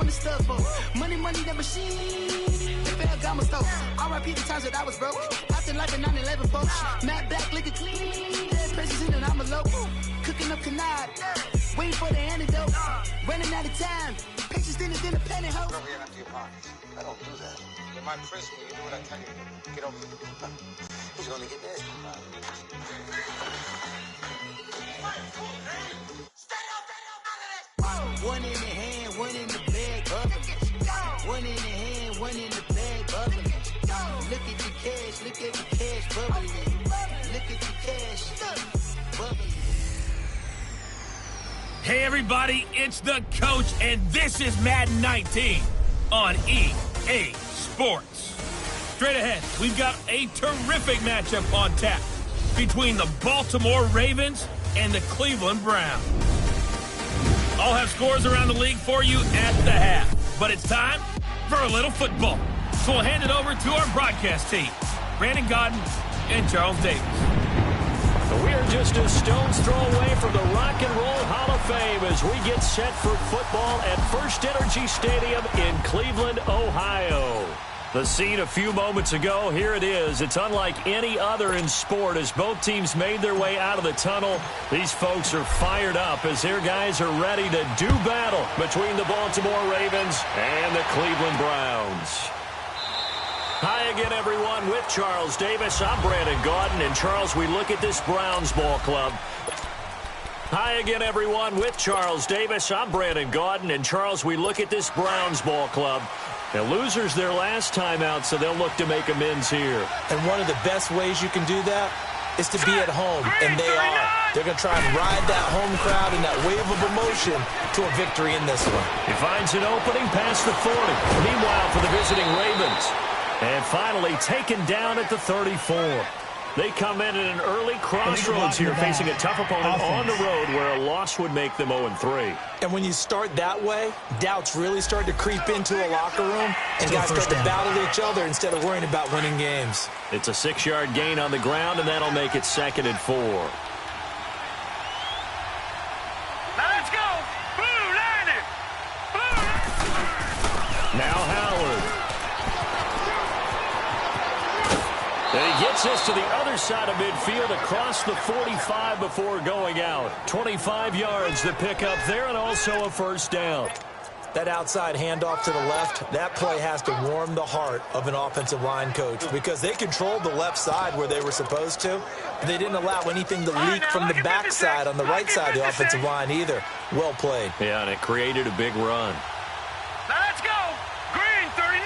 on the stuff for. Money, that machine. The Ferragamo store. R.I.P. the times that I was broke. Acting like a 9/11 folks. Matte black, liquor clean. Dead president and I'm a local. Cooking up canard. Waiting for the antidote. Running out of time. Pictures in the penny house. Over here after your pockets. I don't do that. In my prison, you do what I tell you to. Get over here. Who's gonna get this? One in the hand, one in the bag, bubbling. One in the hand, one in the bag, bubbling. Look at the cash, look at the cash, bubbling. Look at the cash, bubbling. Hey everybody, it's the coach, and this is Madden 19 on EA Sports. Straight ahead, we've got a terrific matchup on tap between the Baltimore Ravens and the Cleveland Browns. I'll have scores around the league for you at the half, but it's time for a little football. So we'll hand it over to our broadcast team, Brandon Godden and Charles Davis. We are just a stone's throw away from the Rock and Roll Hall of Fame as we get set for football at First Energy Stadium in Cleveland, Ohio. The scene a few moments ago, here it is. It's unlike any other in sport as both teams made their way out of the tunnel. These folks are fired up as their guys are ready to do battle between the Baltimore Ravens and the Cleveland Browns. Hi again, everyone. With Charles Davis, I'm Brandon Gaudin. And Charles, we look at this Browns ball club. Hi again, everyone. With Charles Davis, I'm Brandon Gaudin. And Charles, we look at this Browns ball club. Now, losers their last time out, so they'll look to make amends here. And one of the best ways you can do that is to be at home, and they are. They're going to try and ride that home crowd and that wave of emotion to a victory in this one. He finds an opening past the 40. Meanwhile, for the visiting Ravens. And finally taken down at the 34. They come in at an early crossroads here, facing a tough opponent on the road where a loss would make them 0-3. And when you start that way, doubts really start to creep into a locker room, and guys start to battle each other instead of worrying about winning games. It's a 6-yard gain on the ground, and that'll make it 2nd and 4. Now let's go! Blue line it! Now Howard. And he gets us to the other side of midfield across the 45 before going out. 25 yards to pick up there and also a first down. That outside handoff to the left, that play has to warm the heart of an offensive line coach because they controlled the left side where they were supposed to. They didn't allow anything to leak from the backside on the right side of the offensive line either. Well played. Yeah, and it created a big run. Now let's go! Green 39!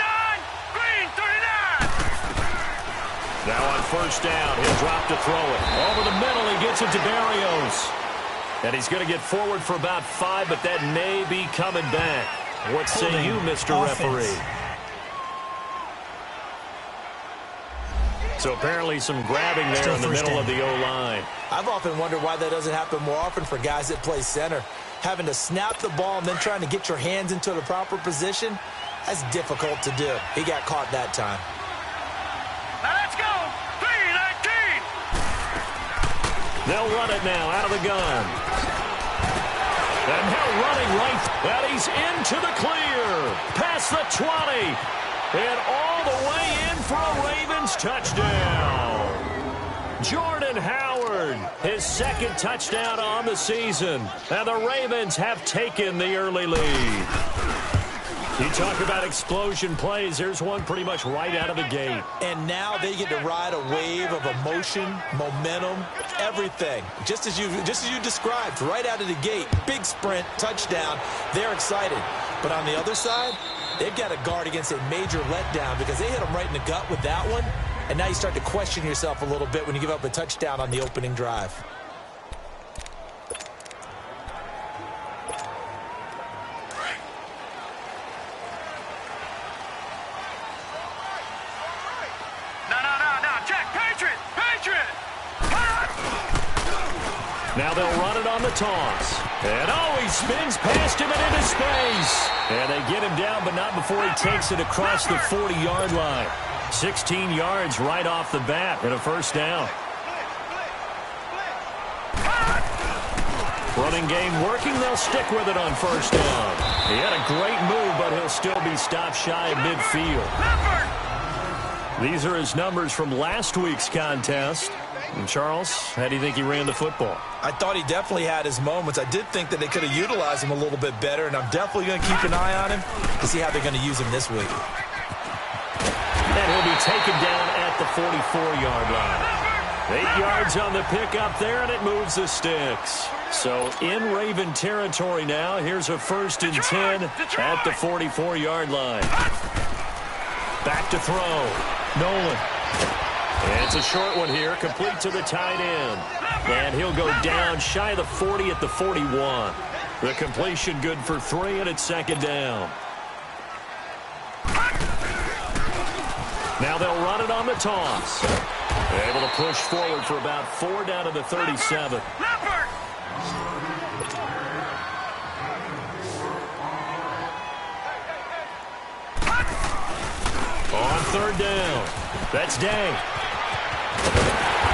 Green 39! Now on first down, he'll drop to throw it. Over the middle, he gets it to Barrios. And he's going to get forward for about 5, but that may be coming back. What say you, Mr. Referee? So apparently some grabbing there in the middle of the O-line. I've often wondered why that doesn't happen more often for guys that play center. Having to snap the ball and then trying to get your hands into the proper position, that's difficult to do. He got caught that time. Now let's go! 3-19! They'll run it now out of the gun. And now running right. And he's into the clear. Past the 20. And all the way in for a Ravens touchdown. Jordan Howard, his 2nd touchdown on the season. And the Ravens have taken the early lead. You talk about explosion plays. There's one pretty much right out of the gate. And now they get to ride a wave of emotion, momentum, everything. Just as you described, right out of the gate. Big sprint, touchdown. They're excited. But on the other side, they've got to guard against a major letdown because they hit them right in the gut with that one. And now you start to question yourself a little bit when you give up a touchdown on the opening drive. Now they'll run it on the toss. And he spins past him and into space. And they get him down, but not before he takes it across the 40-yard line. 16 yards right off the bat and a first down. Running game working. They'll stick with it on first down. He had a great move, but he'll still be stopped shy of midfield. These are his numbers from last week's contest. And Charles, how do you think he ran the football? I thought he definitely had his moments. I did think that they could have utilized him a little bit better, and I'm definitely going to keep an eye on him to see how they're going to use him this week. And he'll be taken down at the 44-yard line. 8 yards on the pickup there, and it moves the sticks. So in Raven territory now. Here's a 1st and 10 at the 44-yard line. Back to throw. Nolan. And it's a short one here, complete to the tight end. And he'll go down shy of the 40 at the 41. The completion good for 3, and it's 2nd down. Now they'll run it on the toss. Able to push forward for about 4 down to the 37. On 3rd down. That's Day.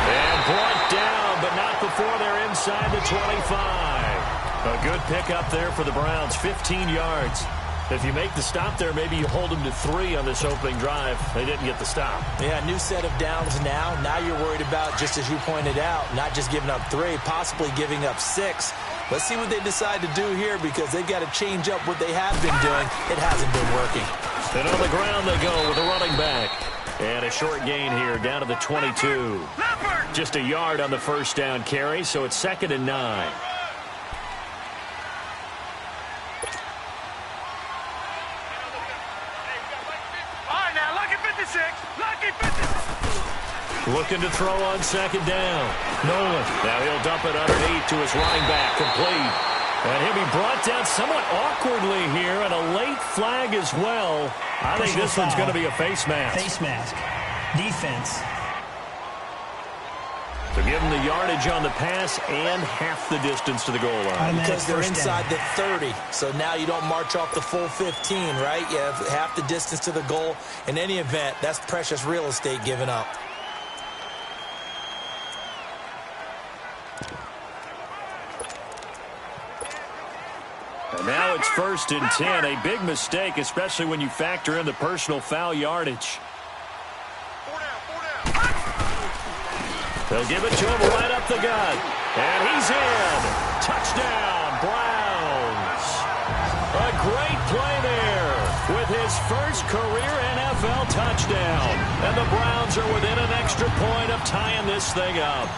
And brought down, but not before they're inside the 25. A good pickup there for the Browns, 15 yards. If you make the stop there, maybe you hold them to 3 on this opening drive. They didn't get the stop. Yeah, new set of downs now. Now you're worried about, just as you pointed out, not just giving up 3, possibly giving up 6. Let's see what they decide to do here, because they've got to change up what they have been doing. It hasn't been working. And on the ground they go with a running back. And a short gain here down to the 22. Just a yard on the 1st down carry, so it's 2nd and 9. Looking to throw on 2nd down. Nolan. Now he'll dump it underneath to his running back. Complete. And he'll be brought down somewhat awkwardly here, and a late flag as well. I think this one's going to be a face mask. Face mask. Defense. So give them the yardage on the pass and half the distance to the goal line. Because they're inside the 30. So now you don't march off the full 15, right? You have half the distance to the goal. In any event, that's precious real estate given up. And now it's 1st and 10. A big mistake, especially when you factor in the personal foul yardage. They'll give it to him right up the gut. And he's in. Touchdown, Browns. A great play there with his first career NFL touchdown. And the Browns are within an extra point of tying this thing up.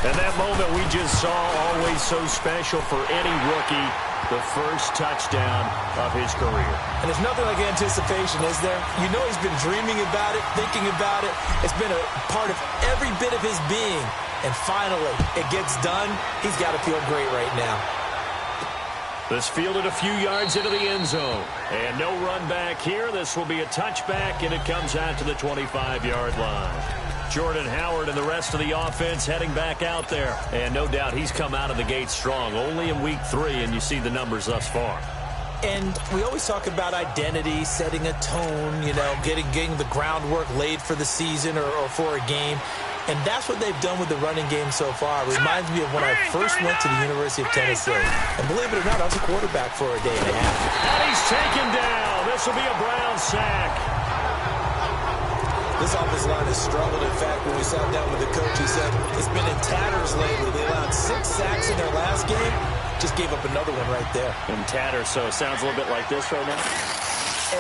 And that moment we just saw, always so special for any rookie, the first touchdown of his career. And there's nothing like anticipation, is there? You know he's been dreaming about it, thinking about it. It's been a part of every bit of his being. And finally, it gets done. He's got to feel great right now. This fielded a few yards into the end zone. And no run back here. This will be a touchback, and it comes out to the 25-yard line. Jordan Howard and the rest of the offense heading back out there. And no doubt he's come out of the gate strong. Only in week 3, and you see the numbers thus far. And we always talk about identity, setting a tone, you know, getting the groundwork laid for the season or for a game. And that's what they've done with the running game so far. It reminds me of when I first went to the University of Tennessee. And believe it or not, I was a quarterback for a day and a half. And he's taken down. This will be a Brown sack. This offensive line has struggled. In fact, when we sat down with the coach, he said it's been in tatters lately. They allowed 6 sacks in their last game. Just gave up another one right there. In tatters, so it sounds a little bit like this right now.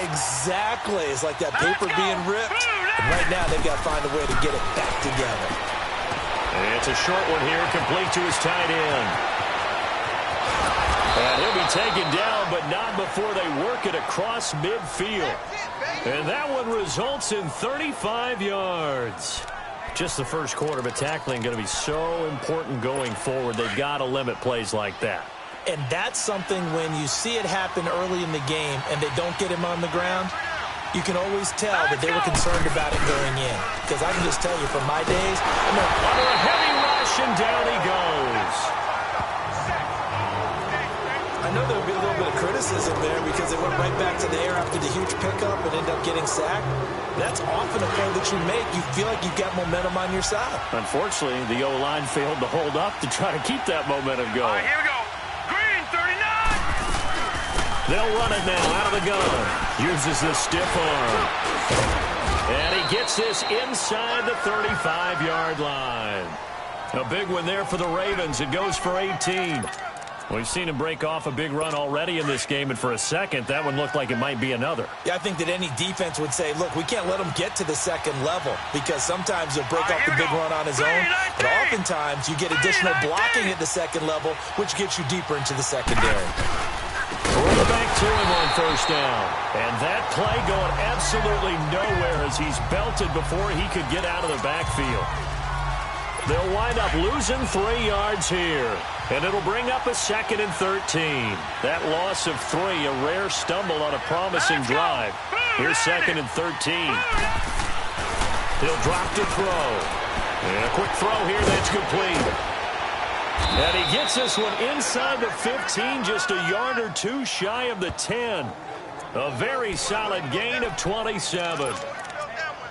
Exactly. It's like that paper being ripped. And right now, they've got to find a way to get it back together. And it's a short one here, complete to his tight end. And he'll be taken down, but not before they work it across midfield. And that one results in 35 yards. Just the first quarter, but tackling going to be so important going forward. They've got to limit plays like that. And that's something when you see it happen early in the game and they don't get him on the ground, you can always tell that they were concerned about it going in. Because I can just tell you from my days, under a heavy rush, and down he goes. I know there'll be a little bit of criticism there because they went right back to the air after the huge pickup and ended up getting sacked. That's often a play that you make. You feel like you've got momentum on your side. Unfortunately, the O-line failed to hold up to try to keep that momentum going. All right, here we go. Green, 39. They'll run it now out of the gun. Uses the stiff arm. And he gets this inside the 35-yard line. A big one there for the Ravens. It goes for 18. We've seen him break off a big run already in this game, and for a second, that one looked like it might be another. Yeah, I think that any defense would say, look, we can't let him get to the second level because sometimes he'll break off the big run on his own, but oftentimes you get additional blocking at the second level, which gets you deeper into the secondary. Throw it back to him on first down. And that play going absolutely nowhere as he's belted before he could get out of the backfield. They'll wind up losing 3 yards here. And it'll bring up a 2nd and 13. That loss of 3, a rare stumble on a promising drive. Here's 2nd and 13. He'll drop to throw. And a quick throw here, that's complete. And he gets this one inside the 15, just a yard or 2 shy of the 10. A very solid gain of 27.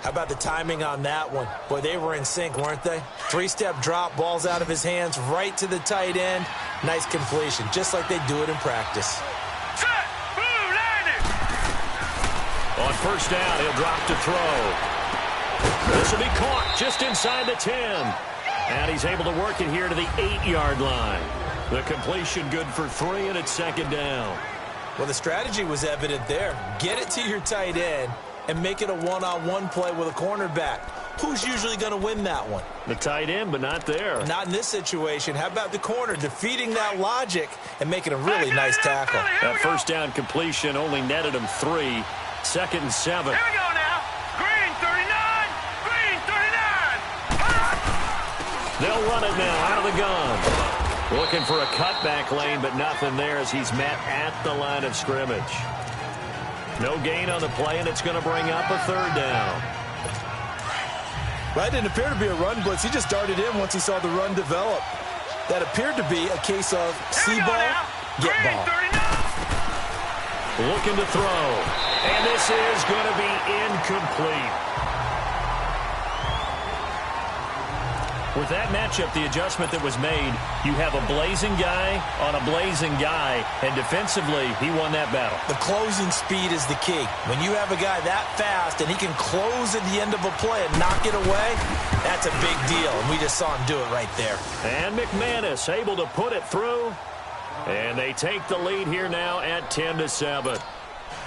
How about the timing on that one? Boy, they were in sync, weren't they? 3-step drop, ball's out of his hands, right to the tight end. Nice completion, just like they do it in practice. On first down, he'll drop to throw. This will be caught just inside the 10. And he's able to work it here to the 8-yard line. The completion good for 3, and it's 2nd down. Well, the strategy was evident there. Get it to your tight end and make it a one-on-one play with a cornerback. Who's usually going to win that one? The tight end, but not there. Not in this situation. How about the corner defeating that logic and making a really nice tackle? That first down completion only netted him 3. 2nd and 7. Here we go now. Green 39. Green 39. They'll run it now out of the gun. Looking for a cutback lane, but nothing there as he's met at the line of scrimmage. No gain on the play, and it's going to bring up a 3rd down. Well, that didn't appear to be a run blitz. He just darted in once he saw the run develop. That appeared to be a case of see ball, get ball. Looking to throw. And this is going to be incomplete. With that matchup, the adjustment that was made, you have a blazing guy on a blazing guy, and defensively, he won that battle. The closing speed is the key. When you have a guy that fast and he can close at the end of a play and knock it away, that's a big deal, and we just saw him do it right there. And McManus able to put it through, and they take the lead here now at 10-7.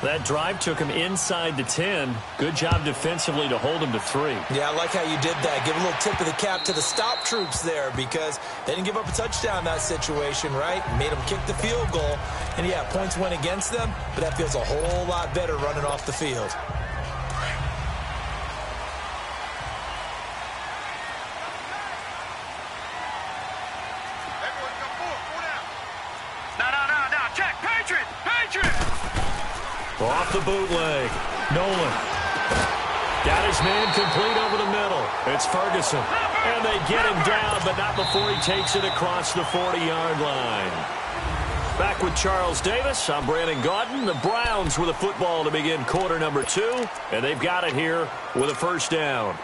That drive took him inside the 10. Good job defensively to hold him to 3. Yeah, I like how you did that. Give a little tip of the cap to the stop troops there because they didn't give up a touchdown in that situation, right? Made them kick the field goal. And, yeah, points went against them, but that feels a whole lot better running off the field. Now, check. Patriot. Off the bootleg. Nolan. Got his man complete over the middle. It's Ferguson. And they get him down, but not before he takes it across the 40-yard line. Back with Charles Davis. I'm Brandon Gaudin. The Browns with a football to begin quarter number 2. And they've got it here with a first down.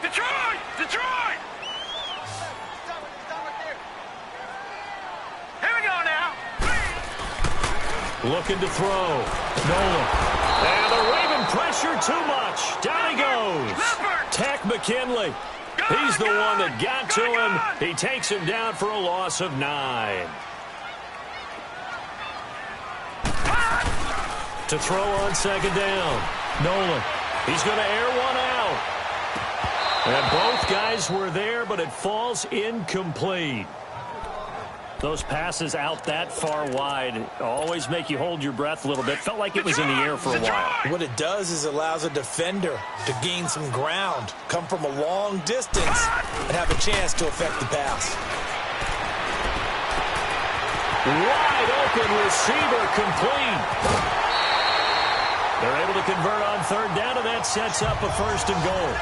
Detroit! Here we go now. Looking to throw. Nolan. And the Raven pressure too much. Down he goes. Tack McKinley. He's the one that got to him. He takes him down for a loss of 9. To throw on 2nd down. Nolan. He's going to air one out. And both guys were there, but it falls incomplete. Those passes out that far wide always make you hold your breath a little bit. Felt like it was in the air for a while. What it does is it allows a defender to gain some ground, come from a long distance, and have a chance to affect the pass. Wide open receiver complete. They're able to convert on 3rd down, and that sets up a 1st and goal.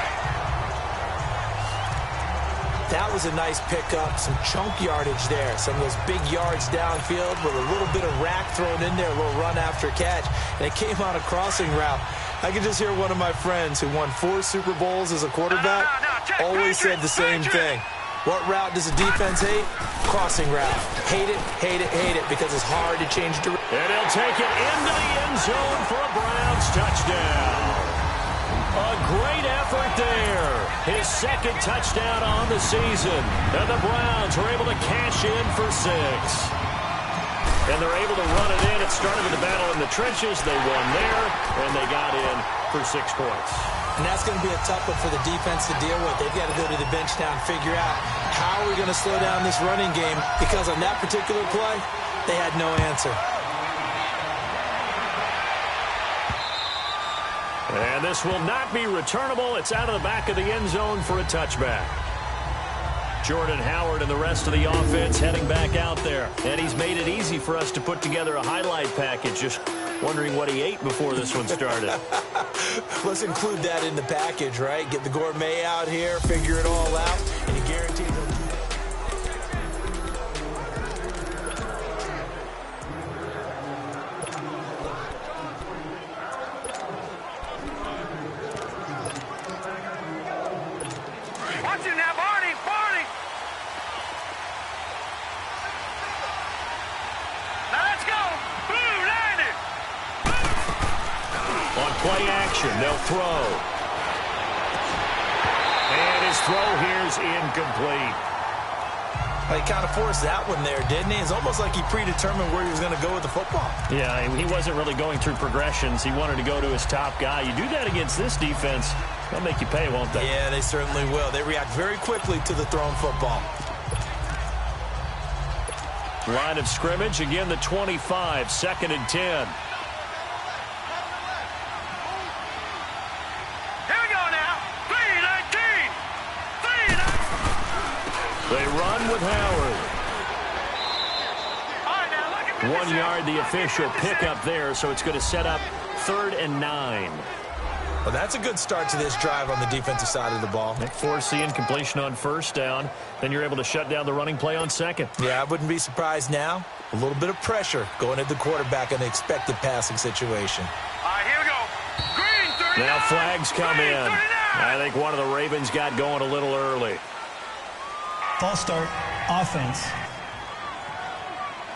That was a nice pickup, some chunk yardage there. Some of those big yards downfield with a little bit of rack thrown in there, a little run after catch. And it came on a crossing route. I could just hear one of my friends who won 4 Super Bowls as a quarterback always said the same thing. What route does the defense hate? Crossing route. Hate it, hate it, hate it, because it's hard to change direction. And he'll take it into the end zone for a Browns touchdown. A great effort there. His second touchdown on the season. And the Browns were able to cash in for 6. And they're able to run it in. It started with the battle in the trenches. They won there, and they got in for 6 points. And that's going to be a tough one for the defense to deal with. They've got to go to the bench now and figure out how are we going to slow down this running game, because on that particular play, they had no answer. And this will not be returnable. It's out of the back of the end zone for a touchback. Jordan Howard and the rest of the offense heading back out there. And he's made it easy for us to put together a highlight package. Just wondering what he ate before this one started. Let's include that in the package, right? Get the gourmet out here, figure it all out, and you guarantee them. Watch it now, Barney! Barney! Now let's go! Blue Lightning! On play action, they'll throw. And his throw here's incomplete. He kind of forced that one there, didn't he? It's almost like he predetermined where he was going to go with the football. Yeah, he wasn't really going through progressions. He wanted to go to his top guy. You do that against this defense, they'll make you pay, won't they? Yeah, they certainly will. They react very quickly to the thrown football. Line of scrimmage, again the 25, 2nd and 10. They run with Howard. 1 yard, the official pickup there, so it's going to set up 3rd and 9. Well, that's a good start to this drive on the defensive side of the ball. They force the incompletion on 1st down. Then you're able to shut down the running play on 2nd. Yeah, I wouldn't be surprised now. A little bit of pressure going at the quarterback in an expected passing situation. All right, here we go. Green 39. Now flags come Green in. 39. I think one of the Ravens got going a little early. False start, offense.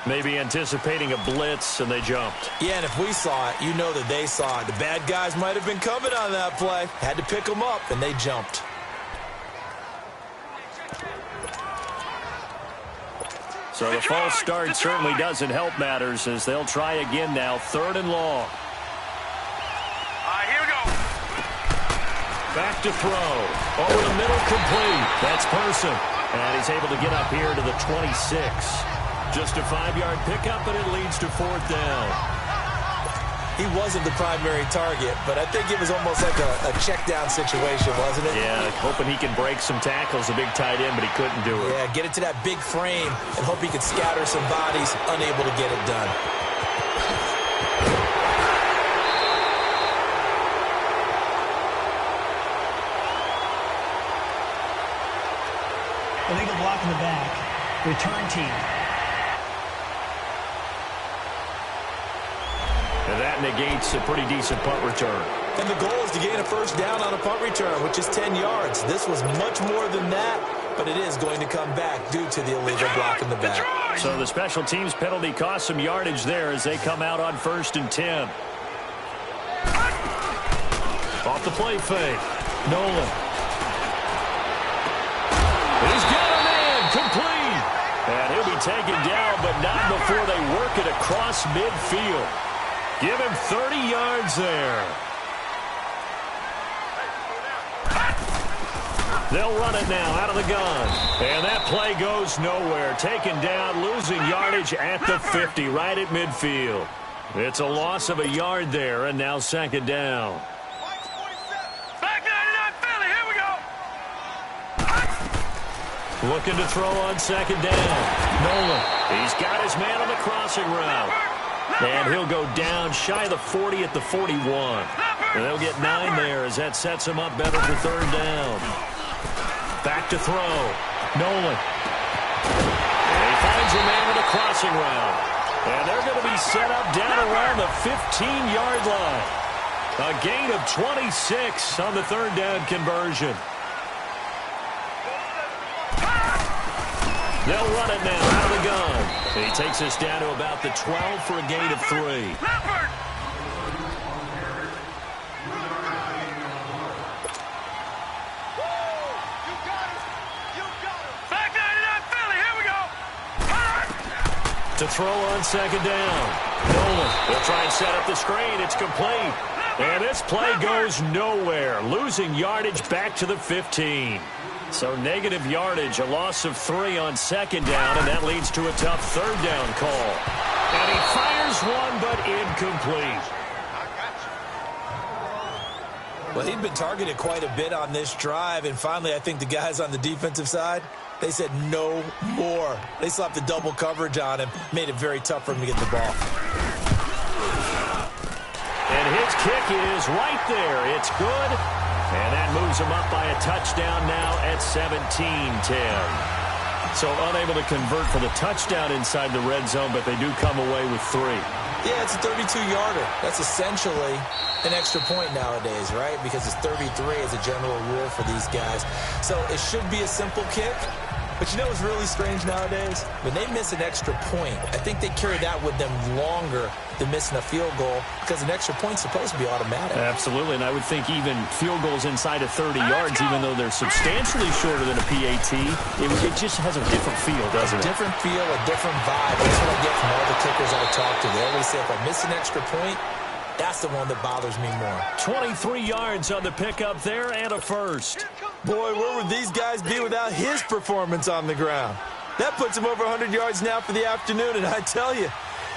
Maybe anticipating a blitz, and they jumped. Yeah, and if we saw it, you know that they saw it. The bad guys might have been coming on that play. Had to pick them up, and they jumped. So the false start certainly doesn't help matters, as they'll try again now, 3rd and long. All right, here we go. Back to throw. Over the middle, complete. That's Person. And he's able to get up here to the 26. Just a 5-yard pickup, and it leads to 4th down. He wasn't the primary target, but I think it was almost like a check down situation, wasn't it? Yeah, hoping he can break some tackles, a big tight end, but he couldn't do it. Yeah, get it to that big frame and hope he could scatter some bodies, unable to get it done. Illegal block in the back. Return team. And that negates a pretty decent punt return. And the goal is to gain a 1st down on a punt return, which is 10 yards. This was much more than that, but it is going to come back due to the illegal block in the back. So the special teams penalty cost some yardage there as they come out on 1st and 10. Off the play fake. Nolan. He's got a man, complete. And he'll be taken down, but not before they work it across midfield. Give him 30 yards there. They'll run it now out of the gun. And that play goes nowhere. Taken down, losing yardage at the 50, right at midfield. It's a loss of a yard there, and now 2nd down. Looking to throw on 2nd down. Nolan. He's got his man on the crossing route. And he'll go down shy of the 40 at the 41. And they'll get 9 there as that sets him up better for 3rd down. Back to throw. Nolan. And he finds a man on the crossing route. And they're going to be set up down around the 15-yard line. A gain of 26 on the 3rd down conversion. They'll run it now out of the gun. He takes us down to about the 12 for a gain of 3. Leopard! To throw on second down. Nolan will try and set up the screen. It's complete. And this play goes nowhere. Losing yardage back to the 15. So negative yardage, a loss of 3 on second down, and that leads to a tough third down call. And he fires one, but incomplete. Well, he'd been targeted quite a bit on this drive, and finally I think the guys on the defensive side, they said no more. They slapped the double coverage on him, made it very tough for him to get the ball. And his kick is right there. It's good. And that moves him up by a touchdown now at 17-10. So unable to convert for the touchdown inside the red zone, but they do come away with 3. Yeah, it's a 32-yarder. That's essentially an extra point nowadays, right? Because it's 33 as a general rule for these guys. So it should be a simple kick. But you know what's really strange nowadays? When they miss an extra point, I think they carry that with them longer than missing a field goal because an extra point's supposed to be automatic. Absolutely, and I would think even field goals inside of 30 yards, even though they're substantially shorter than a PAT, it just has a different feel, doesn't it? A different feel, a different vibe. That's what I get from all the kickers I talk to. They always say if I miss an extra point, that's the one that bothers me more. 23 yards on the pickup there and a first. Boy, where would these guys be without his performance on the ground? That puts him over 100 yards now for the afternoon, and I tell you,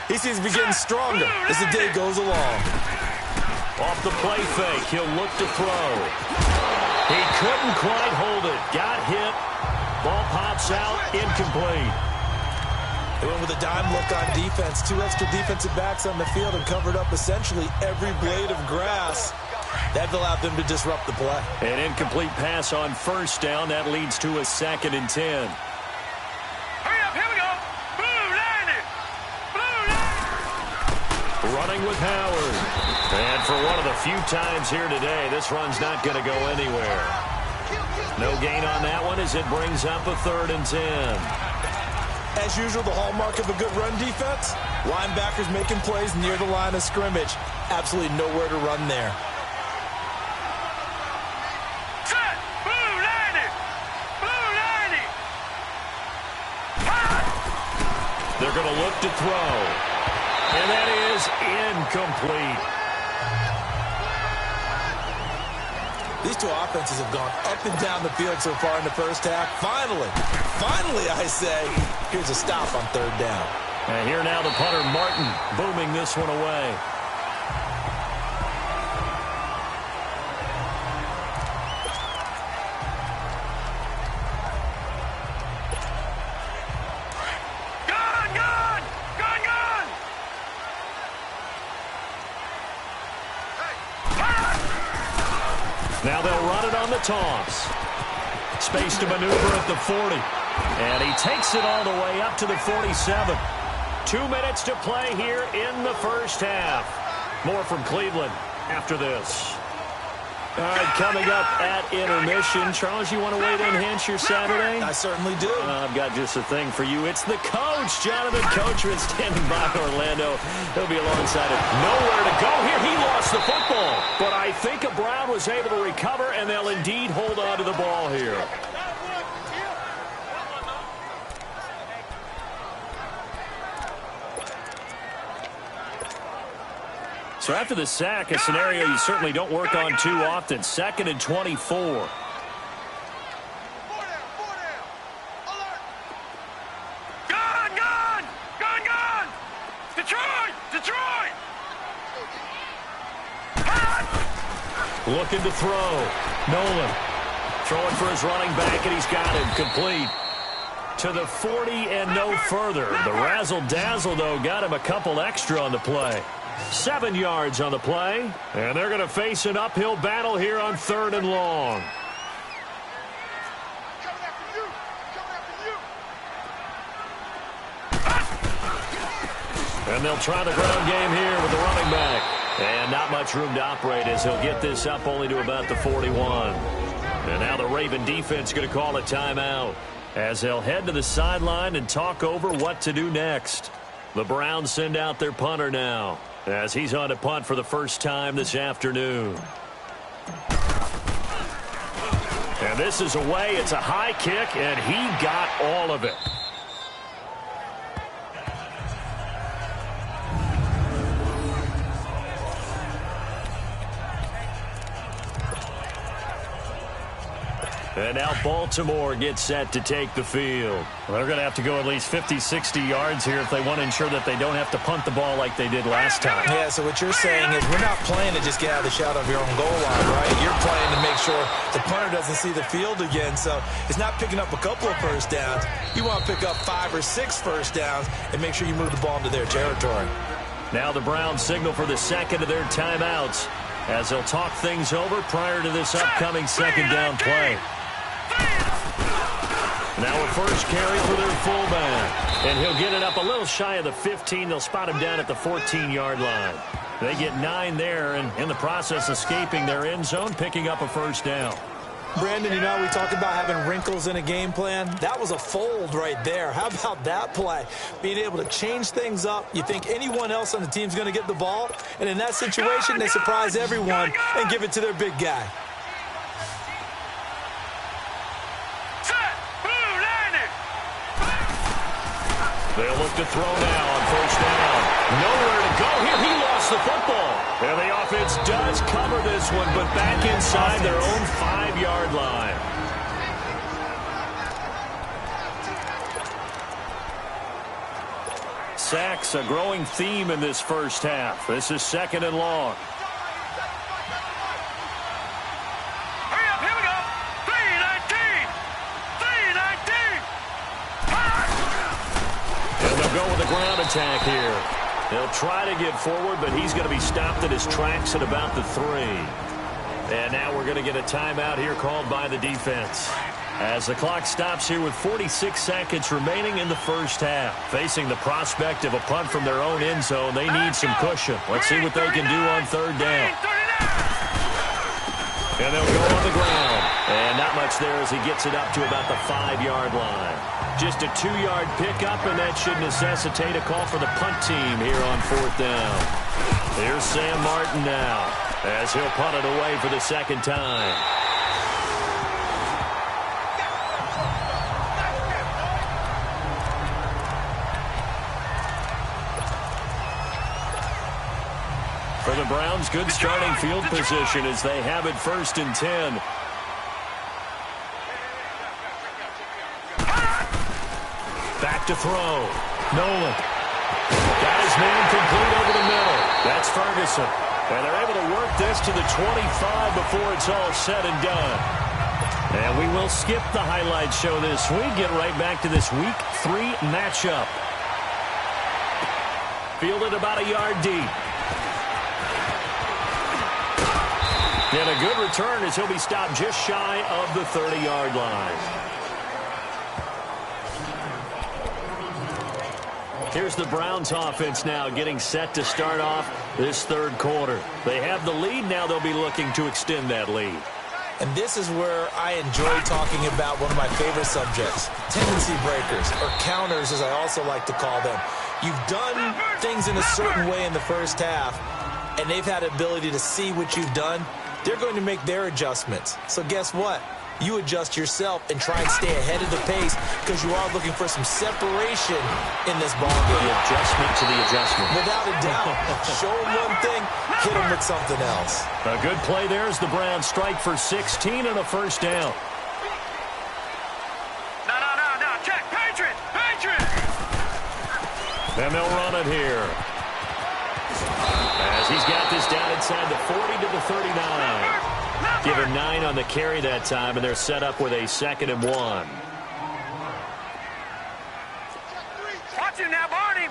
he seems to be getting stronger as the day goes along. Off the play fake, he'll look to throw. He couldn't quite hold it. Got hit. Ball pops out, incomplete. They went with a dime look on defense. 2 extra defensive backs on the field and covered up essentially every blade of grass. That allowed them to disrupt the play. An incomplete pass on first down. That leads to a 2nd and 10. Hurry up, here we go. Blue line it. Blue line. Running with Howard. And for one of the few times here today, this run's not going to go anywhere. No gain on that one as it brings up a 3rd and 10. As usual, the hallmark of a good run defense, linebackers making plays near the line of scrimmage. Absolutely nowhere to run there. Set. Blue line it. Blue line it. They're going to look to throw. And that is incomplete. These two offenses have gone up and down the field so far in the first half. Finally, I say, here's a stop on 3rd down. And here now the punter, Martin, booming this one away. Now they'll run it on the toss. Space to maneuver at the 40. And he takes it all the way up to the 47. 2 minutes to play here in the first half. More from Cleveland after this. All right, coming up at intermission. Charles, you want to wait in Hinch your Saturday? I certainly do. I've got just a thing for you. It's the coach, Jonathan Coachman, standing by Orlando. He'll be alongside him. Nowhere to go here. He lost the football. But I think Brown was able to recover, and they'll indeed hold on to the ball here. So after the sack, a scenario you certainly don't work on too often. 2nd and 24. Gun. Detroit. Looking to throw. Nolan throwing for his running back, and he's got him complete. To the 40 and no further. The razzle-dazzle, though, got him a couple extra on the play. 7 yards on the play, and they're going to face an uphill battle here on 3rd and long. And they'll try the ground game here with the running back. And not much room to operate as he'll get this up only to about the 41. And now the Raven defense going to call a timeout. as they'll head to the sideline and talk over what to do next. The Browns send out their punter now, as he's on to punt for the first time this afternoon. And this is away. It's a high kick, and he got all of it. And now Baltimore gets set to take the field. Well, they're going to have to go at least 50, 60 yards here if they want to ensure that they don't have to punt the ball like they did last time. Yeah, so what you're saying is we're not playing to just get out of the shadow of your own goal line, right? You're playing to make sure the punter doesn't see the field again. So it's not picking up a couple of first downs. You want to pick up 5 or 6 first downs and make sure you move the ball into their territory. Now the Browns signal for the second of their timeouts as they'll talk things over prior to this upcoming second down play. Now a first carry for their fullback, and he'll get it up a little shy of the 15. They'll spot him down at the 14-yard line. They get 9 there, and in the process escaping their end zone, picking up a first down. Brandon, you know, we talked about having wrinkles in a game plan. That was a fold right there. How about that play? Being able to change things up. You think anyone else on the team's going to get the ball, and in that situation, they surprise everyone and give it to their big guy. They'll look to throw now on first down. Nowhere to go here. He lost the football. And the offense does cover this one, but back inside their own 5-yard line. Sacks, a growing theme in this first half. This is second and long. Ground attack here. They'll try to get forward, but he's going to be stopped at his tracks at about the 3. And now we're going to get a timeout here called by the defense. As the clock stops here with 46 seconds remaining in the first half. Facing the prospect of a punt from their own end zone, they need some cushion. Let's see what they can do on third down. And they'll go on the ground. And not much there as he gets it up to about the 5-yard line. Just a 2-yard pickup, and that should necessitate a call for the punt team here on fourth down. Here's Sam Martin now as he'll punt it away for the second time. For the Browns, good starting field position as they have it 1st and 10. Back to throw. Nolan. Got his man complete over the middle. That's Ferguson. And they're able to work this to the 25 before it's all said and done. And we will skip the highlight show this week. Get right back to this Week 3 matchup. Fielded about a yard deep. And a good return as he'll be stopped just shy of the 30-yard line. Here's the Browns offense now getting set to start off this third quarter. They have the lead. Now they'll be looking to extend that lead. And this is where I enjoy talking about one of my favorite subjects, tendency breakers, or counters as I also like to call them. You've done things in a certain way in the first half, and they've had the ability to see what you've done. They're going to make their adjustments. So guess what? You adjust yourself and try and stay ahead of the pace because you are looking for some separation in this ball game. The adjustment to the adjustment. Without a doubt. Show them one thing, hit them with something else. A good play there as the Browns strike for 16 and a first down. No. Check. Patriots. And they'll run it here. As he's got this down inside the 40 to the 39. Give him 9 on the carry that time, and they're set up with a 2nd and 1. Watch it now, Barney.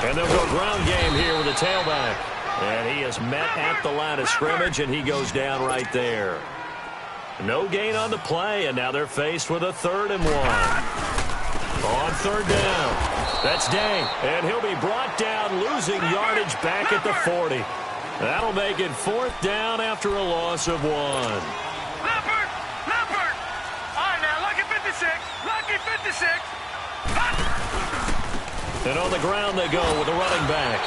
And they'll go ground game here with a tailback. And he is met at the line of scrimmage, and he goes down right there. No gain on the play, and now they're faced with a 3rd and 1. On third down, that's Day, and he'll be brought down, losing yardage back at the 40. That'll make it 4th down after a loss of 1. Leopard! 56. And on the ground they go with a running back.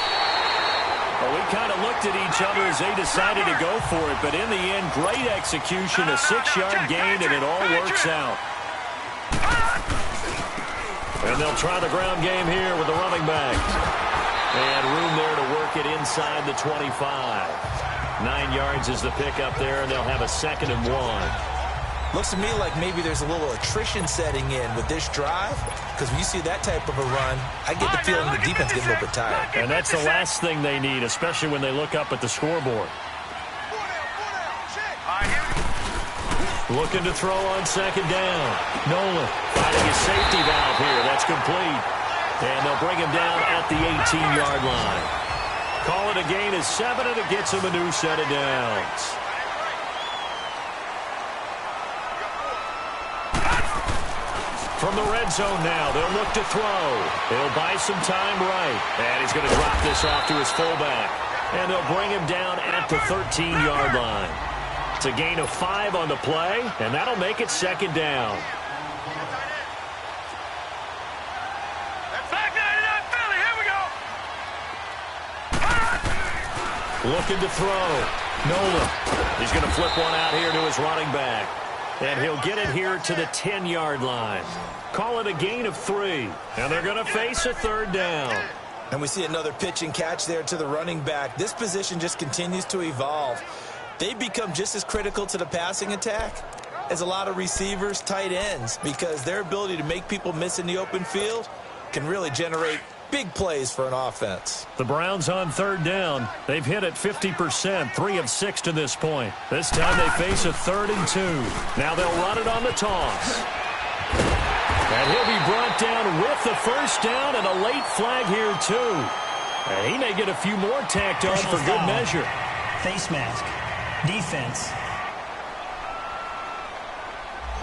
Well, we kind of looked at each other as they decided to go for it, but in the end, great execution, a 6-yard gain, and it all works out. And they'll try the ground game here with the running back. And room there to work it inside the 25. 9 yards is the pickup there, and they'll have a 2nd and 1. Looks to me like maybe there's a little attrition setting in with this drive, because when you see that type of a run, I get the feeling the defense gets a little bit tired. And that's the last thing they need, especially when they look up at the scoreboard. Looking to throw on 2nd down. Nolan finding a safety valve here. That's complete. And they'll bring him down at the 18-yard line. Call it a gain of 7, and it gets him a new set of downs. From the red zone now, they'll look to throw. He'll buy some time right. And he's going to drop this off to his fullback. And they'll bring him down at the 13-yard line. It's a gain of 5 on the play, and that'll make it 2nd down. Looking to throw. Nolan. He's going to flip one out here to his running back. And he'll get it here to the 10-yard line. Call it a gain of 3. And they're going to face a 3rd down. And we see another pitch and catch there to the running back. This position just continues to evolve. They become just as critical to the passing attack as a lot of receivers, tight ends, because their ability to make people miss in the open field can really generate big plays for an offense. The Browns on 3rd down. They've hit it 50%, 3 of 6 to this point. This time they face a 3rd and 2. Now they'll run it on the toss. And he'll be brought down with the 1st down and a late flag here too. And he may get a few more tacked on for good measure. Face mask. Defense.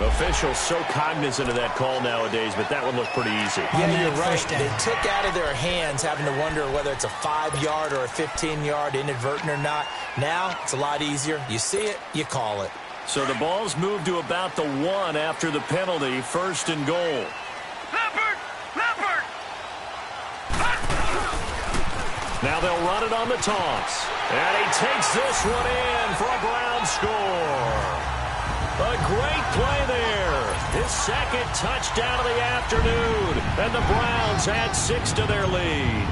Officials so cognizant of that call nowadays, but that one looked pretty easy. Yeah, you're right. They took out of their hands having to wonder whether it's a 5-yard or a 15-yard, inadvertent or not. Now, it's a lot easier. You see it, you call it. So the ball's moved to about the 1 after the penalty, 1st and goal. Leopard! Leopard! Now they'll run it on the toss. And he takes this one in for a Brown score. A great play there. His 2nd touchdown of the afternoon. And the Browns add 6 to their lead.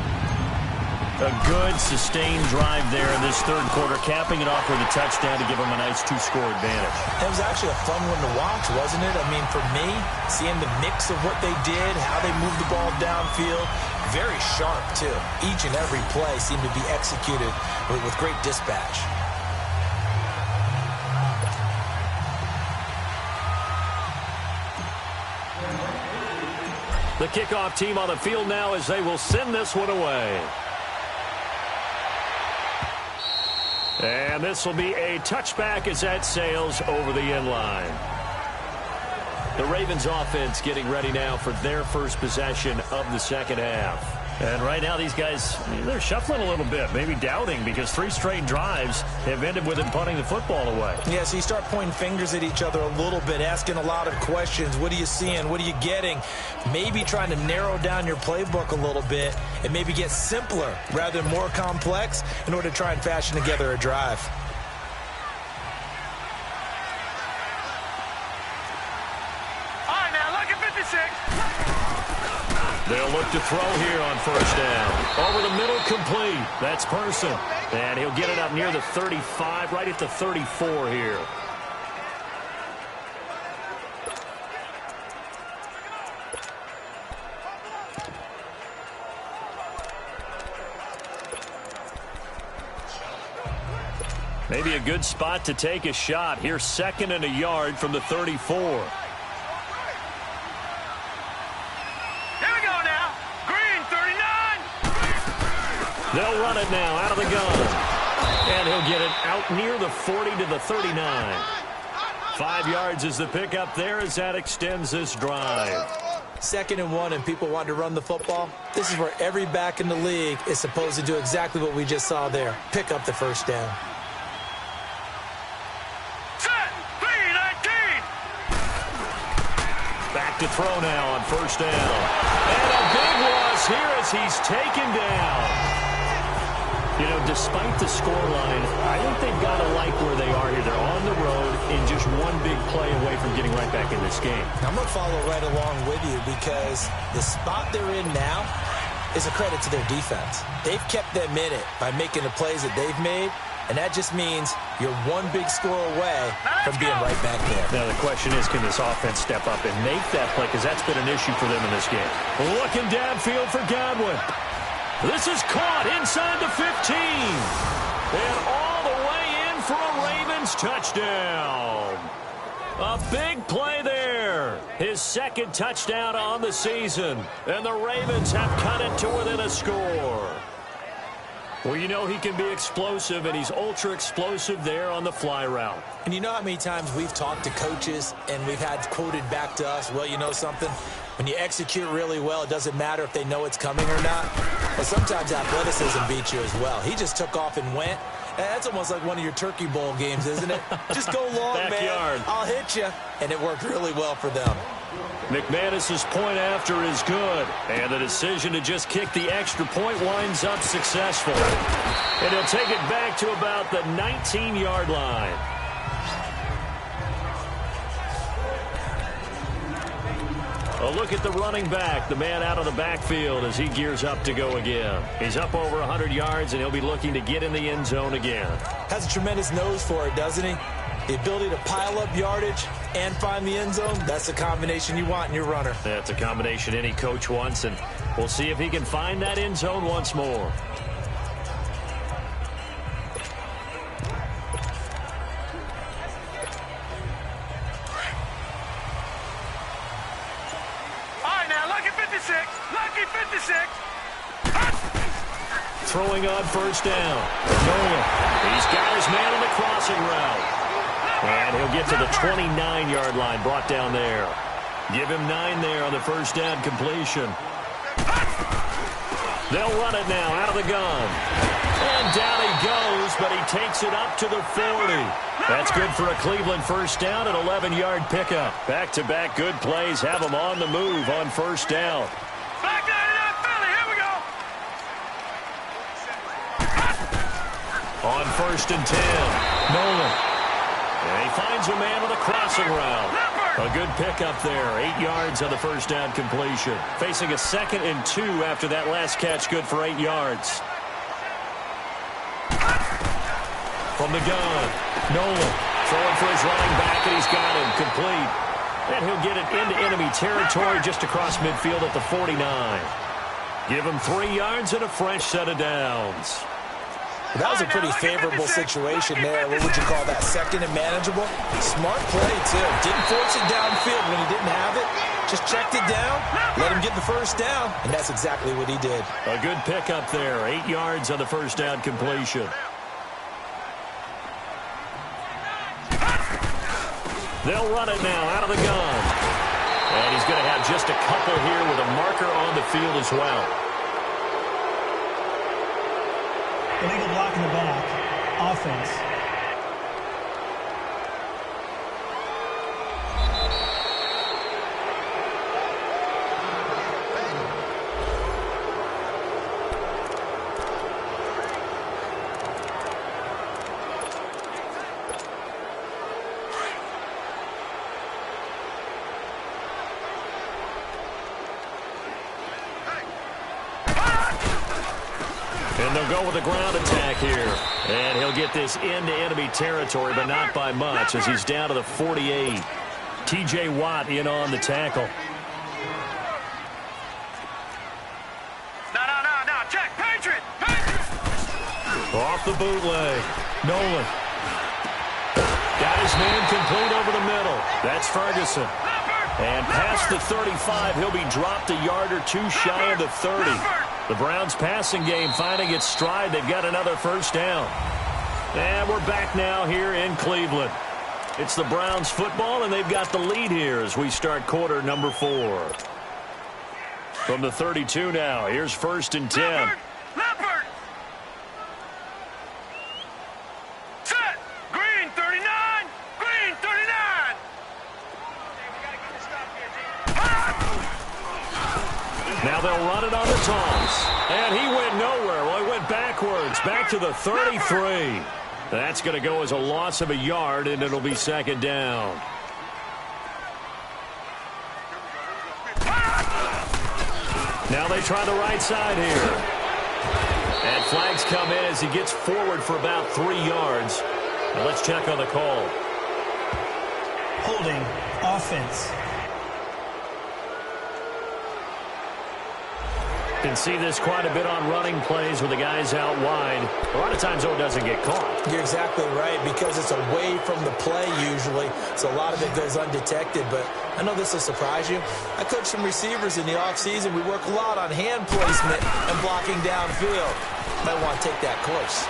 A good, sustained drive there in this 3rd quarter, capping it off with a touchdown to give them a nice 2-score advantage. It was actually a fun one to watch, wasn't it? I mean, for me, seeing the mix of what they did, how they moved the ball downfield, very sharp, too. Each and every play seemed to be executed with great dispatch. The kickoff team on the field now as they will send this one away. And this will be a touchback as that sails over the end line. The Ravens offense getting ready now for their first possession of the 2nd half. And right now these guys, they're shuffling a little bit, maybe doubting, because 3 straight drives have ended with them punting the football away. Yeah, so you start pointing fingers at each other a little bit, asking a lot of questions. What are you seeing? What are you getting? Maybe trying to narrow down your playbook a little bit and maybe get simpler rather than more complex in order to try and fashion together a drive. All right, now look at 56. They'll look to throw here on 1st down. Over the middle, complete. That's Person. And he'll get it up near the 35, right at the 34 here. Maybe a good spot to take a shot. Here's 2nd and a yard from the 34. They'll run it now out of the gun. And he'll get it out near the 40 to the 39. 5 yards is the pickup there as that extends this drive. 2nd and 1 and people want to run the football. This is where every back in the league is supposed to do exactly what we just saw there. Pick up the 1st down. to throw now on first down. And a big loss here as he's taken down. You know, despite the scoreline, I think they've got to like where they are here. They're on the road and just one big play away from getting right back in this game. I'm going to follow right along with you because the spot they're in now is a credit to their defense. They've kept them in it by making the plays that they've made, and that just means you're one big score away from being right back there. Now the question is, can this offense step up and make that play? Because that's been an issue for them in this game. Looking downfield for Godwin. This is caught inside the 15. And all the way in for a Ravens touchdown. A big play there. His second touchdown on the season. And the Ravens have cut it to within a score. Well, you know he can be explosive, and he's ultra-explosive there on the fly route. And you know how many times we've talked to coaches and we've had quoted back to us, well, you know something? When you execute really well, it doesn't matter if they know it's coming or not. But sometimes athleticism beats you as well. He just took off and went. And that's almost like one of your Turkey Bowl games, isn't it? Just go long, Backyard. man. I'll hit you. And it worked really well for them. McManus's point after is good. And the decision to just kick the extra point winds up successful. And he'll take it back to about the 19-yard line. A look at the running back, the man out of the backfield as he gears up to go again. He's up over 100 yards, and he'll be looking to get in the end zone again. Has a tremendous nose for it, doesn't he? The ability to pile up yardage and find the end zone, that's the combination you want in your runner. That's a combination any coach wants, and we'll see if he can find that end zone once more. Lucky 56. Throwing on first down. Nolan. He's got his man on the crossing route. And he'll get to the 29-yard line, brought down there. Give him 9 there on the first down completion. They'll run it now out of the gun. And down he goes, but he takes it up to the 40. That's good for a Cleveland first down, an 11-yard pickup. Back-to-back good plays have them on the move on first down. Back 99 Philly, here we go. On first and 10, Nolan. And he finds a man with a crossing route. A good pickup there, 8 yards on the first down completion. Facing a 2nd and 2 after that last catch, good for 8 yards. From the gun, Nolan throwing for his running back, and he's got him complete. And he'll get it into enemy territory just across midfield at the 49. Give him 3 yards and a fresh set of downs. That was a pretty favorable situation there. What would you call that? 2nd and manageable? Smart play, too. Didn't force it downfield when he didn't have it. Just checked it down, let him get the first down, and that's exactly what he did. A good pickup there, 8 yards on the first down completion. They'll run it now out of the gun. And he's going to have just a couple here with a marker on the field as well. Illegal block in the back. Offense. And they'll go with a ground attack here. And he'll get this into enemy territory, but not by much as he's down to the 48. T.J. Watt in on the tackle. No, check, Patriot. Off the bootleg. Nolan. Got his man complete over the middle. That's Ferguson. And past the 35, he'll be dropped a yard or 2 shy of the 30. The Browns passing game finding its stride. They've got another first down. And we're back now here in Cleveland. It's the Browns football, and they've got the lead here as we start quarter number 4. From the 32 now, here's first and 10. Leopard. Set. Green 39. Green 39. We got to get this stop here, G. They'll run it on the toss. And he went nowhere. Well, he went backwards, back to the 33. That's going to go as a loss of a yard, and it'll be second down. Now they try the right side here. And flags come in as he gets forward for about 3 yards. Now let's check on the call. Holding, offense. You can see this quite a bit on running plays with the guys out wide. A lot of times, though, it doesn't get caught. You're exactly right, because it's away from the play usually, so a lot of it goes undetected. But I know this will surprise you. I coach some receivers in the offseason. We work a lot on hand placement and blocking downfield. Might want to take that course.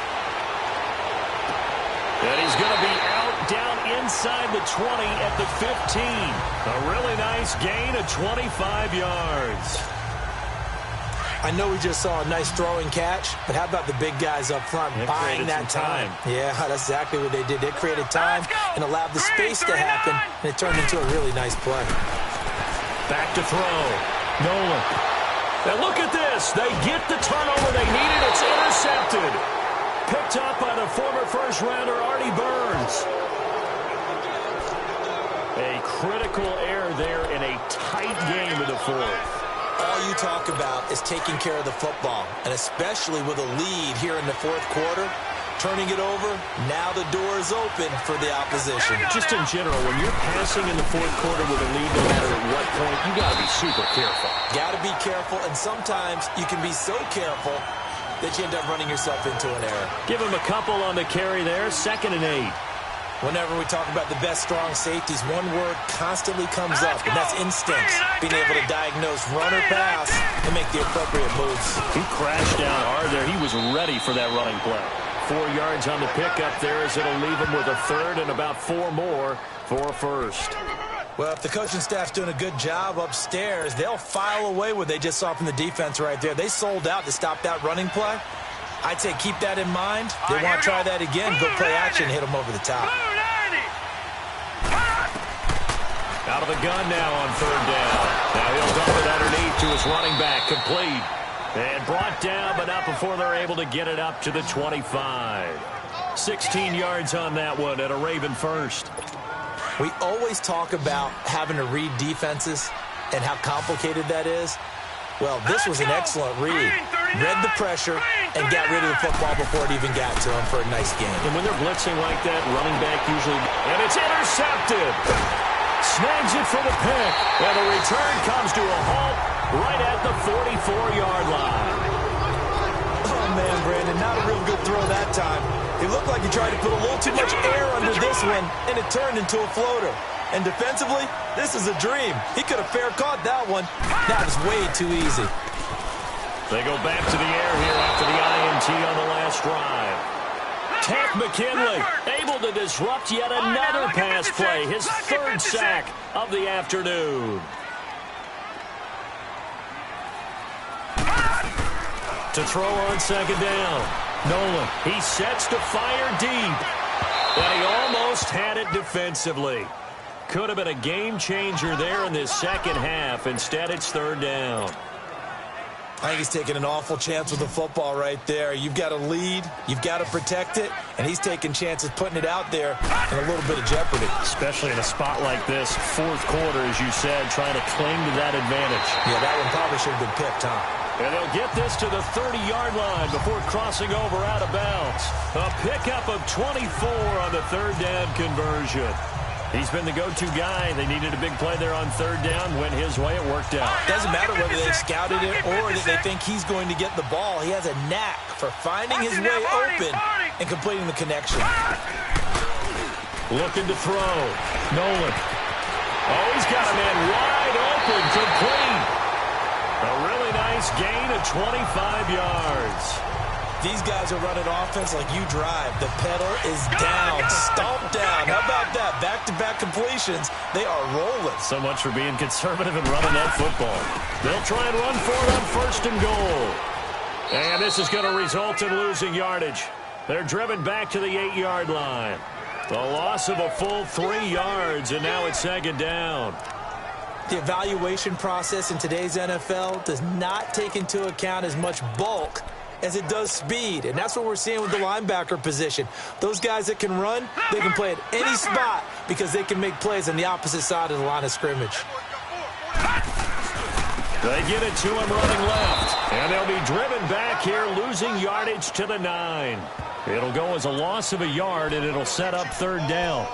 And he's going to be out down inside the 20 at the 15. A really nice gain of 25 yards. I know we just saw a nice throwing catch, but how about the big guys up front buying that time? Yeah, that's exactly what they did. They created time and allowed the space to happen, and it turned into a really nice play. Back to throw. Nolan. And look at this. They get the turnover they needed. It's intercepted. Picked up by the former first-rounder, Artie Burns. A critical error there in a tight game in the fourth. All you talk about is taking care of the football, and especially with a lead here in the fourth quarter, turning it over, now the door is open for the opposition. Just in general, when you're passing in the fourth quarter with a lead, no matter at what point, you got to be super careful. Got to be careful, and sometimes you can be so careful that you end up running yourself into an error. Give him a couple on the carry there, 2nd and 8. Whenever we talk about the best strong safeties, one word constantly comes up, and that's instincts. Being able to diagnose run or pass and make the appropriate moves. He crashed down hard there. He was ready for that running play. 4 yards on the pickup there as it'll leave him with a 3rd and about 4 more for a 1st. Well, if the coaching staff's doing a good job upstairs, they'll file away what they just saw from the defense right there. They sold out to stop that running play. I'd say keep that in mind. They want to try that again. Go play action, hit them over the top. Out of the gun now on 3rd down. Now he'll dump it underneath to his running back. Complete. And brought down, but not before they're able to get it up to the 25. 16 yards on that one at a Raven 1st. We always talk about having to read defenses and how complicated that is. Well, this was an excellent read. Read the pressure and got rid of the football before it even got to him for a nice game. And when they're blitzing like that, running back usually... And it's intercepted! Snags it for the pick. And the return comes to a halt right at the 44-yard line. Oh, man, Brandon, not a real good throw that time. It looked like he tried to put a little too much air under this one, and it turned into a floater. And defensively, this is a dream. He could have fair caught that one. That was way too easy. They go back to the air here after the INT on the last drive. Tank McKinley able to disrupt yet another pass play. His 3rd sack of the afternoon. To throw on 2nd down. Nolan, he sets to fire deep. And he almost had it defensively. Could have been a game changer there in this 2nd half. Instead, it's 3rd down. I think he's taking an awful chance with the football right there. You've got a lead, you've got to protect it, and he's taking chances putting it out there in a little bit of jeopardy. Especially in a spot like this, 4th quarter, as you said, trying to cling to that advantage. Yeah, that one probably should have been picked, huh? And they'll get this to the 30-yard line before crossing over out of bounds. A pickup of 24 on the 3rd down conversion. He's been the go-to guy. They needed a big play there on 3rd down. Went his way. It worked out. Doesn't matter whether they've scouted it or that they think he's going to get the ball. He has a knack for finding his way open and completing the connection. Looking to throw. Nolan. Oh, he's got a man wide open. Complete. A really nice gain of 25 yards. These guys are running offense like you drive. The pedal is down, stomped down. How about that? Back-to-back completions. They are rolling. So much for being conservative and running that football. They'll try and run for it on 1st and goal. And this is going to result in losing yardage. They're driven back to the 8-yard line. The loss of a full 3 yards, and now it's 2nd down. The evaluation process in today's NFL does not take into account as much bulk as it does speed, and that's what we're seeing with the linebacker position. Those guys that can run, they can play at any spot because they can make plays on the opposite side of the line of scrimmage. They get it to him running left, and they'll be driven back here, losing yardage to the 9. It'll go as a loss of a yard, and it'll set up 3rd down.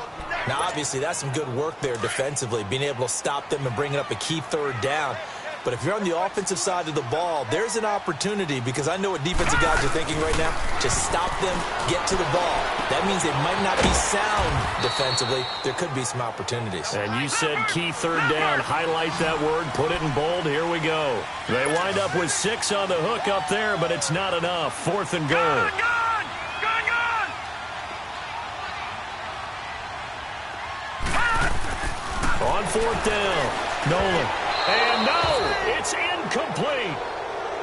Now, obviously, that's some good work there defensively, being able to stop them and bringing up a key 3rd down. But if you're on the offensive side of the ball, there's an opportunity, because I know what defensive guys are thinking right now. Just stop them, get to the ball. That means they might not be sound defensively. There could be some opportunities. And you said key 3rd down. Highlight that word, put it in bold. Here we go. They wind up with 6 on the hook up there, but it's not enough. 4th and goal. On 4th down, Nolan. And no, it's incomplete.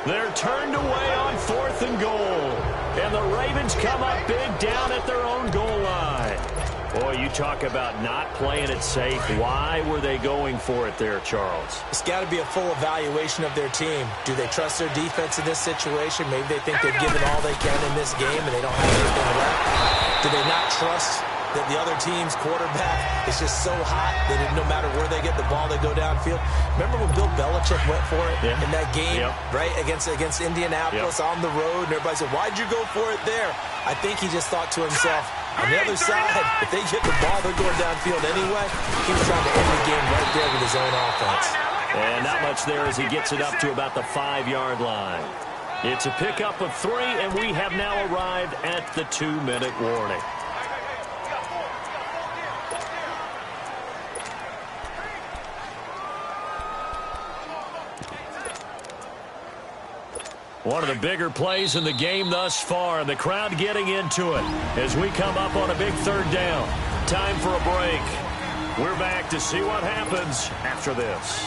They're turned away on 4th and goal. And the Ravens come up big down at their own goal line. Boy, you talk about not playing it safe. Why were they going for it there, Charles? It's got to be a full evaluation of their team. Do they trust their defense in this situation? Maybe they think they've given all they can in this game and they don't have anything left. Do they not trust that the other team's quarterback is just so hot that no matter where they get the ball, they go downfield? Remember when Bill Belichick went for it in that game, right, against Indianapolis on the road, and everybody said, why'd you go for it there? I think he just thought to himself, on the other side, if they get the ball, they're going downfield anyway. He was trying to end the game right there with his own offense. And not much there as he gets it up to about the 5-yard line. It's a pickup of 3, and we have now arrived at the 2-minute warning. One of the bigger plays in the game thus far, and the crowd getting into it as we come up on a big 3rd down. Time for a break. We're back to see what happens after this.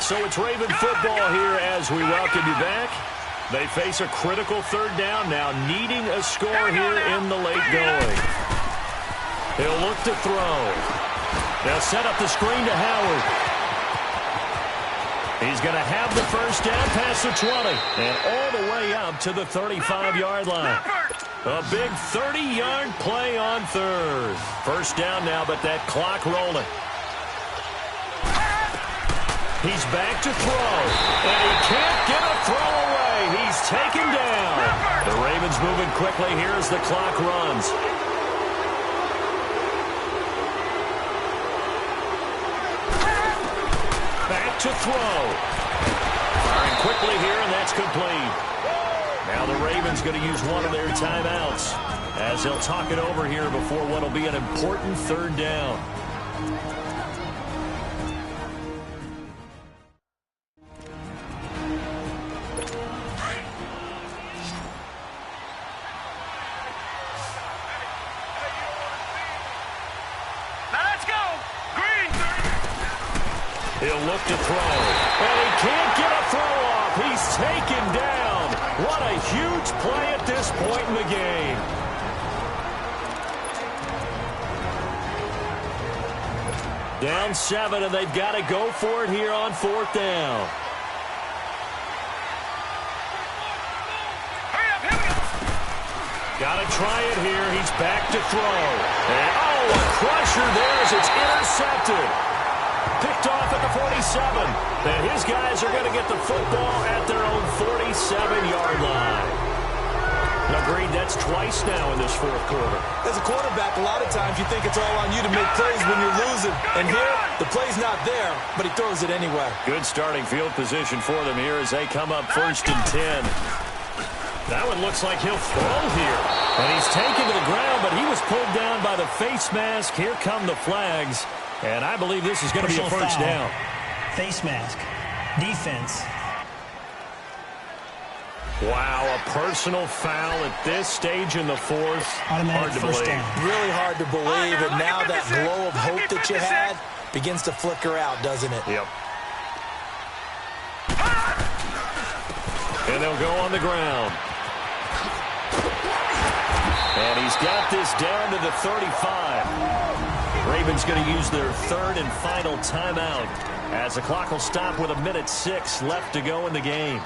So it's Raven football here as we welcome you back. They face a critical 3rd down now, needing a score here in the late going. He'll look to throw. They'll set up the screen to Howard. He's going to have the 1st down past the 20 and all the way up to the 35-yard line. A big 30-yard play on 3rd. 1st down now, but that clock rolling. He's back to throw, and he can't get a throw away. He's taken down. The Ravens moving quickly here as the clock runs. Back to throw. Firing quickly here, and that's complete. Now the Ravens going to use one of their timeouts as they'll talk it over here before what will be an important 3rd down. He'll look to throw, and he can't get a throw off. He's taken down. What a huge play at this point in the game. Down 7, and they've got to go for it here on 4th down. Got to try it here. He's back to throw. And, oh, a crusher there as it's intercepted. Picked off at the 47. And his guys are going to get the football at their own 47-yard line. Agreed, that's twice now in this 4th quarter. As a quarterback, a lot of times you think it's all on you to make plays when you're losing. And here, the play's not there, but he throws it anyway. Good starting field position for them here as they come up 1st and 10. That one looks like he'll throw here. And he's taken to the ground, but he was pulled down by the face mask. Here come the flags. And I believe this is going to be a 1st down. Face mask. Defense. Wow, a personal foul at this stage in the 4th. Automatic hard to 1st believe. down. Really hard to believe, and now that glow of hope that you had begins to flicker out, doesn't it? Yep. And they'll go on the ground. And he's got this down to the 35. Ravens going to use their third and final timeout as the clock will stop with 1:06 left to go in the game.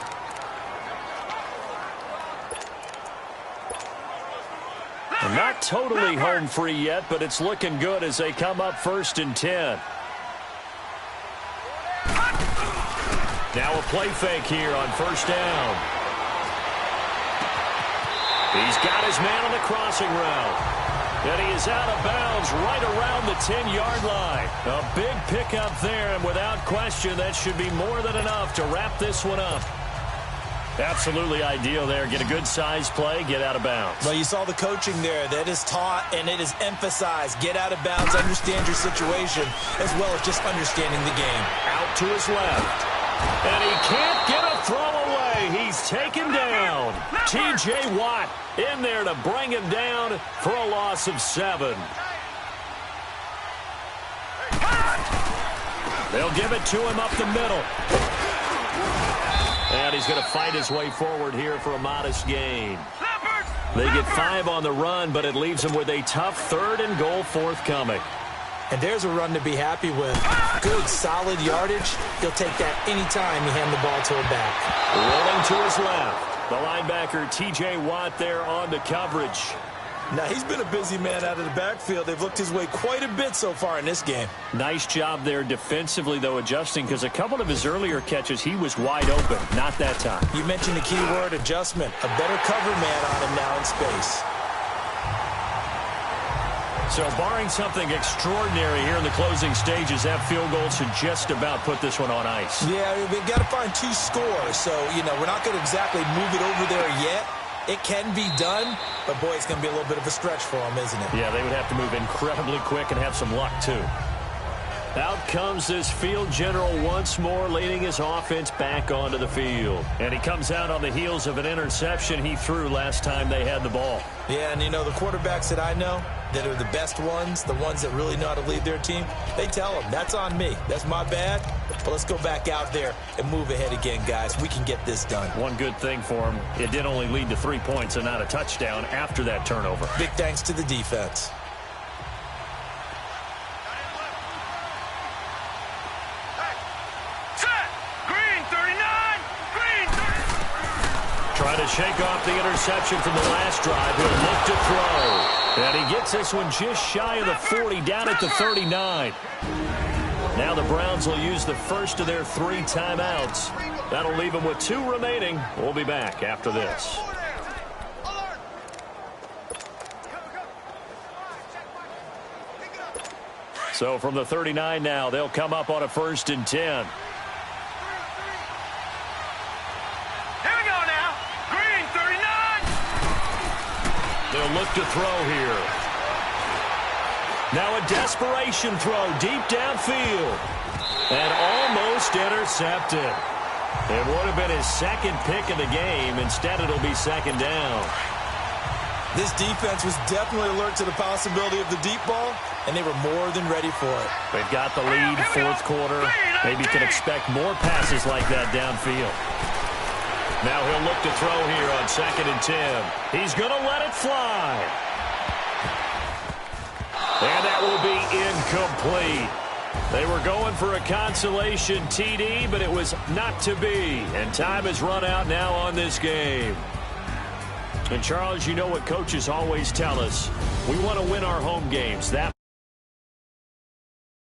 And not totally home free yet, but it's looking good as they come up 1st and 10. Now a play fake here on 1st down. He's got his man on the crossing route. And he is out of bounds right around the 10-yard line. A big pickup there, and without question, that should be more than enough to wrap this one up. Absolutely ideal there. Get a good-sized play, get out of bounds. Well, you saw the coaching there. That is taught and it is emphasized. Get out of bounds, understand your situation, as well as just understanding the game. Out to his left. And he can't get a throw away. He's taken down. T.J. Watt in there to bring him down for a loss of 7. They'll give it to him up the middle. And he's going to fight his way forward here for a modest gain. They get 5 on the run, but it leaves them with a tough 3rd and goal forthcoming. And there's a run to be happy with. Good, solid yardage. He'll take that anytime you hand the ball to a back. Rolling to his left. The linebacker, T.J. Watt, there on the coverage. Now, he's been a busy man out of the backfield. They've looked his way quite a bit so far in this game. Nice job there defensively, though, adjusting, because a couple of his earlier catches, he was wide open. Not that time. You mentioned the key word, adjustment. A better cover man on him now in space. So barring something extraordinary here in the closing stages, that field goal should just about put this one on ice. Yeah, we've got to find 2 scores. So, we're not going to exactly move it over there yet. It can be done, but, boy, it's going to be a little bit of a stretch for them, isn't it? Yeah, they would have to move incredibly quick and have some luck, too. Out comes this field general once more, leading his offense back onto the field. And he comes out on the heels of an interception he threw last time they had the ball. Yeah, and, the quarterbacks that I know that are the best ones, the ones that really know how to lead their team, they tell them, that's on me. That's my bad. But let's go back out there and move ahead again, guys. We can get this done. One good thing for him, it did only lead to 3 points and not a touchdown after that turnover. Big thanks to the defense. Trying to shake off the interception from the last drive. He'll look to throw. And he gets this one just shy of the 40, down at the 39. Now the Browns will use the first of their 3 timeouts. That'll leave them with 2 remaining. We'll be back after this. So from the 39 now, they'll come up on a 1st and 10. They'll look to throw here. Now a desperation throw deep downfield. And almost intercepted. It would have been his 2nd pick of the game. Instead, it'll be 2nd down. This defense was definitely alert to the possibility of the deep ball, and they were more than ready for it. They've got the lead, 4th quarter. Maybe can expect more passes like that downfield. Now he'll look to throw here on 2nd and 10. He's going to let it fly. And that will be incomplete. They were going for a consolation TD, but it was not to be. And time has run out now on this game. And, Charles, you know what coaches always tell us. We want to win our home games. That